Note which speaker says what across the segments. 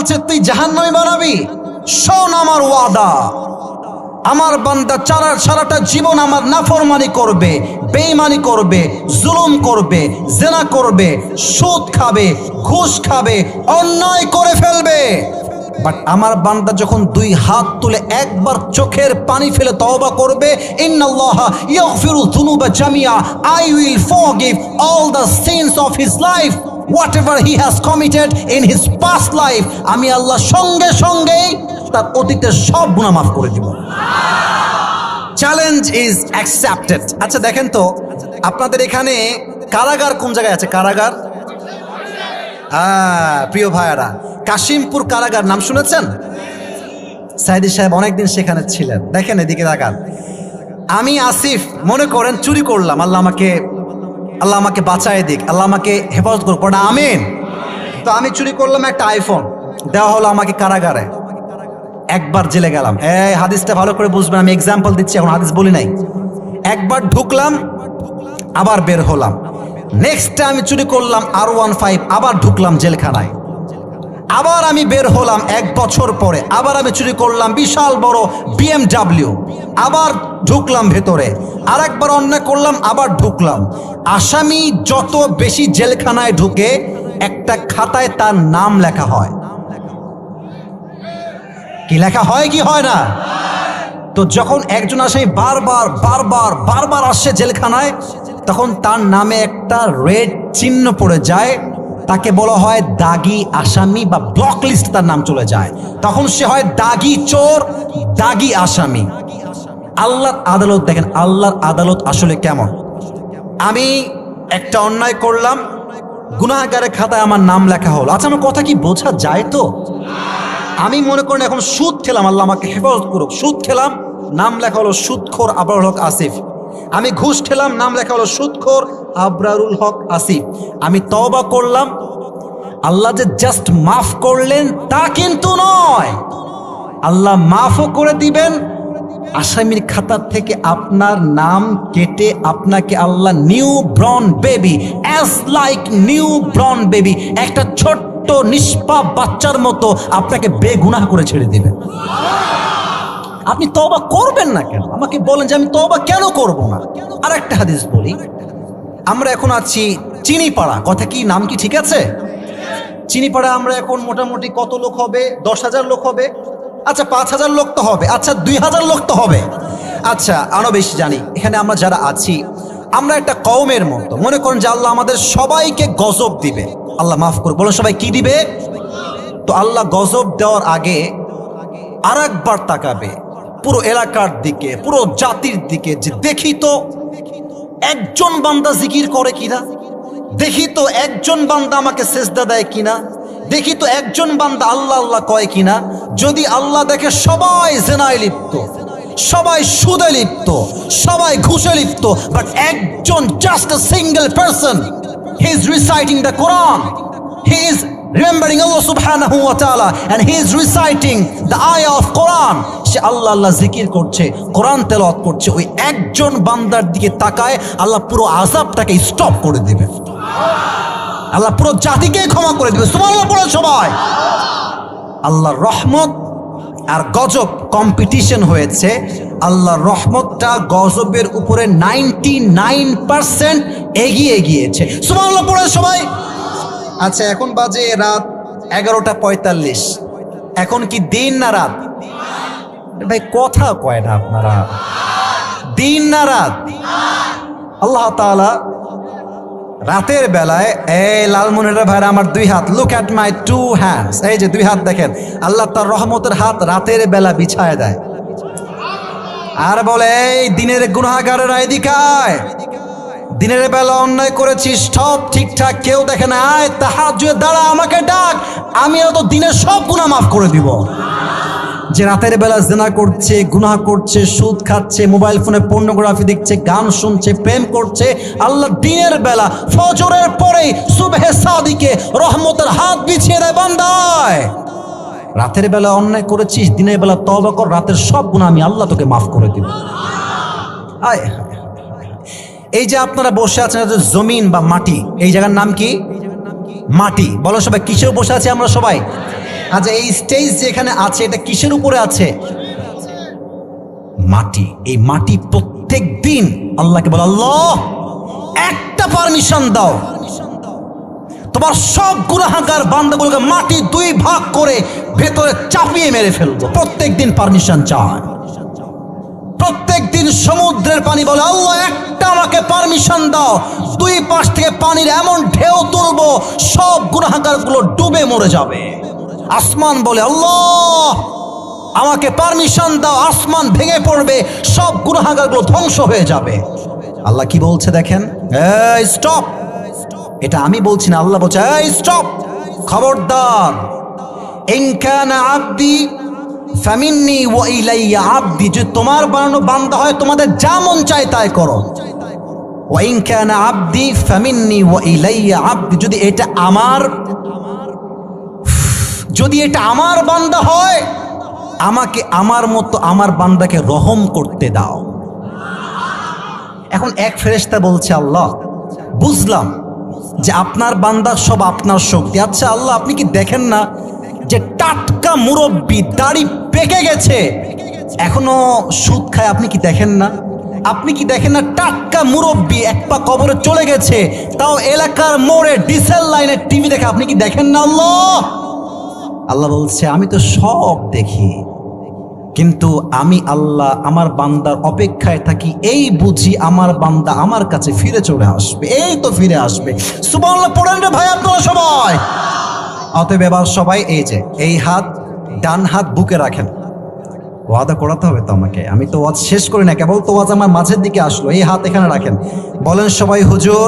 Speaker 1: বলছে তুই জাহান্নামী বানাবি? শোন আমার ওয়াদা, আমার বান্দা সারাটা জীবন আমার নাফরমানি করবে, বেঈমানি করবে, জুলুম করবে, জেনা করবে, সুদ খাবে, ঘুষ খাবে, অন্যায় করে ফেলবে, বাট আমার বান্দা যখন দুই হাত তুলে একবার চোখের পানি ফেলে তওবা করবে, ইন্নাল্লাহা ইয়াগফিরু যুনুবা Jamia, I will forgive all the sins of his life, whatever he has committed in his past life, আমি আল্লাহ সঙ্গে সঙ্গেই তার অতীতের সব গুনাহ মাফ করে দিব। Challenge is accepted. আচ্ছা দেখেন তো আপনাদের এখানে কারাগার কোন জায়গায় আছে? কারাগার, প্রিয় ভাইয়ারা, কাশিমপুর কারাগার নাম শুনেছেন? সাইদি সাহেব অনেকদিন সেখানে ছিলেন। দেখেন এদিকে তাকান, আমি আসিফ মনে করেন চুরি করলাম, আল্লাহ আমাকে বাঁচায় দিক, আল্লাহ আমাকে হেফাজত করুক, পড়া আমিন। তো আমি চুরি করলাম একটা আইফোন, দেওয়া হলো আমাকে কারাগারে, একবার জেলে গেলাম। এই হাদিসটা ভালো করে বুঝবেন, আমি এক্সাম্পল দিচ্ছি, এখন হাদিস বলি নাই। একবার ঢুকলাম, আবার বের হলাম। নেক্সট আমি চুরি করলাম R15, আবার ঢুকলাম জেলখানায়, আবার আমি বের হলাম 1 বছর পরে, আবার আমি চুরি করলাম বিশাল বড় BMW, আবার ঢুকলাম ভেতরে, আর একবার অন্যায় করলাম, আবার ঢুকলাম। আসামি যত বেশি জেলখানায় ঢুকে একটা খাতায় তার নাম লেখা হয়। কি লেখা হয় কি হয় না? তো যখন একজন আসামি বারবার আসছে জেলখানায়, তখন তার নামে একটা রেড চিহ্ন পড়ে যায়, তাকে বলা হয় দাগি আসামি বা ব্লক লিস্ট, তার নাম চলে যায়, তখন সে হয় দাগি চোর, দাগি আসামি। আল্লাহর আদালত দেখেন, আল্লাহর আদালত আসলে কেমন। আমি একটা অন্যায় করলাম, গুনাহগারের খাতায় আমার নাম লেখা হলো। আচ্ছা আমার কথা কি বোঝা যায় তো? আমি মনে করেন এখন সুদ খেলাম, আল্লাহ আমাকে হেফাজত করুক, সুদ খেলাম, নাম লেখা হলো সুদখোর আবরারুল হক আসিফ। আমি ঘুষ খেলাম, নাম লেখা হলো সুদখোর আবরারুল হক আসিফ। আমি তওবা করলাম, আল্লাহ যে জাস্ট মাফ করলেন তা কিন্তু নয়, আল্লাহ মাফও করে দিবেন, আসামির খাতা থেকে আপনার নাম কেটে আপনাকে আল্লাহ newborn baby, as like newborn baby, একটা ছোট্ট নিষ্পাপ বাচ্চার মতো আপনাকে বেগুনাহ করে ছেড়ে দিবেন। আপনি তওবা করবেন না কেন? আমাকে বলেন যে আমি তওবা কেন করব না। আর একটা হাদিস বলি, আমরা এখন আছি চিনিপাড়া, কথা কি নাম কি ঠিক আছে? চিনিপাড়া আমরা এখন মোটামুটি কত লোক হবে? 10,000 লোক হবে। আচ্ছা 5,000 লোক তো হবে, আচ্ছা 2,000 লোক তো হবে, আচ্ছা আরো বেশি জানি। এখানে আমরা যারা আছি, আমরা একটা কওমের মতো। মনে করেন যে আল্লাহ আমাদের সবাইকে গজব দিবে, আল্লাহ মাফ করুক, বলেন সবাই কি দিবে? তো আল্লাহ গজব দেওয়ার আগে আর একবার তাকাবে পুরো এলাকার দিকে, পুরো জাতির দিকে, যে দেখি তো একজন বান্দা জিকির করে কিনা, দেখি তো একজন বান্দা আমাকে সেজদা দেয় কিনা, দেখি তো একজন বান্দা আল্লাহ আল্লাহ কয় কিনা। যদি আল্লাহ দেখে সবাই জেনায় লিপ্ত, সবাই সুদে লিপ্ত, সবাই ঘুষে লিপ্ত, বাট একজন, just a single person, he is reciting the Quran, he is remembering Allah subhanahu wa ta'ala and he is reciting the ayah of Quran, সে আল্লাহ আল্লাহ জিকির করছে, কোরআন তেলাওয়াত করছে, ওই একজন বান্দার দিকে তাকায় আল্লাহ পুরো আযাবটাকে স্টপ করে দিবে, আল্লাহ পুরো জাতিকে ক্ষমা করে দিবে। সুবহানাল্লাহ পড়ে সবাই। আল্লাহর রহমত আর গজব কম্পিটিশন হয়েছে, আল্লাহর রহমতটা গজবের উপরে 99% এগিয়ে গিয়েছে। সুবহানাল্লাহ পড়ে সবাই। আচ্ছা এখন বাজে রাত 11:45, এখন কি দিন না রাত? ভাই কথা কয় না আপনারা, দিন না রাত? আল্লাহ তাআলা রাতের বেলায়, এই লালমনিরা ভাইরা আমার 2 হাত, লুক অ্যাট মাই 2 হ্যান্ডস, এই যে 2 হাত দেখেন, আল্লাহ তার রহমতের হাত রাতের বেলা বিছায় দেয় আর বলে, এই দিনের গুনাহগারেরা এদিকে আয়, দিনের বেলা অন্যায় করেছিস, সব ঠিকঠাক, কেউ দেখে না, আয় তাহাজ্জুদে দাঁড়া, আমাকে ডাক, আমি তো দিনের সব গুনাহ মাফ করে দিব। যে রাতের বেলা জিনা করছে, গুনাহ করছে, সুদ খাচ্ছে, মোবাইল ফোনে পর্নোগ্রাফি দেখছে, গান শুনছে, প্রেম করছে, আল্লাহ দিনের বেলা ফজরের পরেই সুবহে সাদিকে রহমতের হাত বিছিয়ে দেয় বান্দায়। রাতের বেলা অন্যায় করেছিস, দিনের বেলা তওবা কর, রাতের সব গুনাহ আমি আল্লাহ তোকে মাফ করে দিব। আয় এই যে আপনারা বসে আছেন, জমিন বা মাটি, এই জায়গার নাম কি? মাটি। বলো সবাই, কিসেও বসে আছি আমরা সবাই? আচ্ছা, এই স্টেজ যেখানে আছে এটা কিসের উপরে আছে? মাটি। এই মাটি প্রত্যেক দিন আল্লাহকে বলে, আল্লাহ একটা পারমিশন দাও, তোমার সব গুনাহগার বান্দাগুলোকে মাটি 2 ভাগ করে ভেতরে চাপিয়ে মেরে ফেলবো। প্রত্যেক দিন পারমিশন চায়। প্রত্যেক দিন সমুদ্রের পানি বলে, আল্লাহ একটা আমাকে পারমিশন দাও, 2 পাশ থেকে পানির এমন ঢেউ তুলবো সব গুনাহগারগুলো ডুবে মরে যাবে। আসমান বলে, আল্লাহ আমাকে পারমিশন দাও, আসমান ভেঙে পড়বে, সব গুনাহগারগুলো ধ্বংস হয়ে যাবে। আল্লাহ কি বলছে দেখেন, এই স্টপ। এটা আমি বলছি না, আল্লাহ বলছে, এই স্টপ, খবরদার। ইন কানা আবদি ফামিন্নি ওয়া ইলাইয়া আবদি, যে তোমার বানানো বান্দা হয় তোমাদের যা মন চায় তাই করো। ওয়া ইন কানা আবদি ফামিন্নি ওয়া ইলাইয়া আবদি, যদি এটা আমার বান্দা হয়, আমাকে আমার মতো আমার বান্দাকে রহম করতে দাও। এখন এক ফেরেশতা বলছে, আল্লাহ বুঝলাম যে আপনার বান্দা সব আপনার শক্তি। আচ্ছা আল্লাহ, আপনি কি দেখেন না যে টাটকা মুরব্বি দাড়ি পেকে গেছে এখনো সুদ খায়? আপনি কি দেখেন না? আপনি কি দেখেন না টাটকা মুরব্বি এক পা কবরে চলে গেছে, তাও এলাকার মোড়ে ডিসেল লাইনে টিভি দেখে? আপনি কি দেখেন না? আল্লাহ বলছে, আমি তো সব দেখি, কিন্তু আমি আল্লাহ আমার বান্দার অপেক্ষায় থাকি, এই বুঝি আমার বান্দা আমার কাছে ফিরে চলে আসবে। এই তো ফিরে আসবে। সুবহানাল্লাহ পড়েন রে ভাই আপনারা সবাই। অতএব এবার সবাই এই হাত, ডান হাত বুকে রাখেন। ওয়াদা করাতে হবে তো আমাকে, আমি তো ওয়াজ শেষ করি না, কেবল তো ওয়াজ আমার মাঝের দিকে আসলো। এই হাত এখানে রাখেন, বলেন সবাই হুজুর।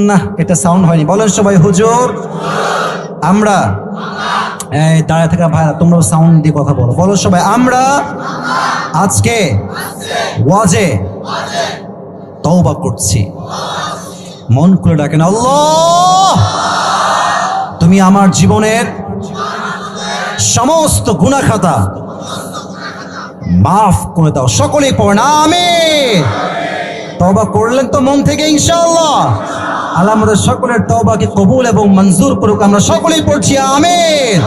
Speaker 1: না, এটা সাউন্ড হয়নি। বলেন সবাই হুজুর। আমরা এই দাঁড়ায় থাকা ভাইরা, তোমরা সাউন্ড দিয়ে কথা বলো। বলো সবাই, আমরা আজকে ওয়াজে তওবা করছি। মন খুলে ডাকেন, আল্লাহ তুমি আমার জীবনের সমস্ত গুনাহ খাতা মাফ করে দাও। সকলেই পড়েন আমিন। তওবা করলেন তো মন থেকে ইনশাআল্লাহ? আল্লাহ আমাদের সকলের তওবাকে কবুল এবং মঞ্জুর করুক। আমরা সকলেই পড়ছি আমিন।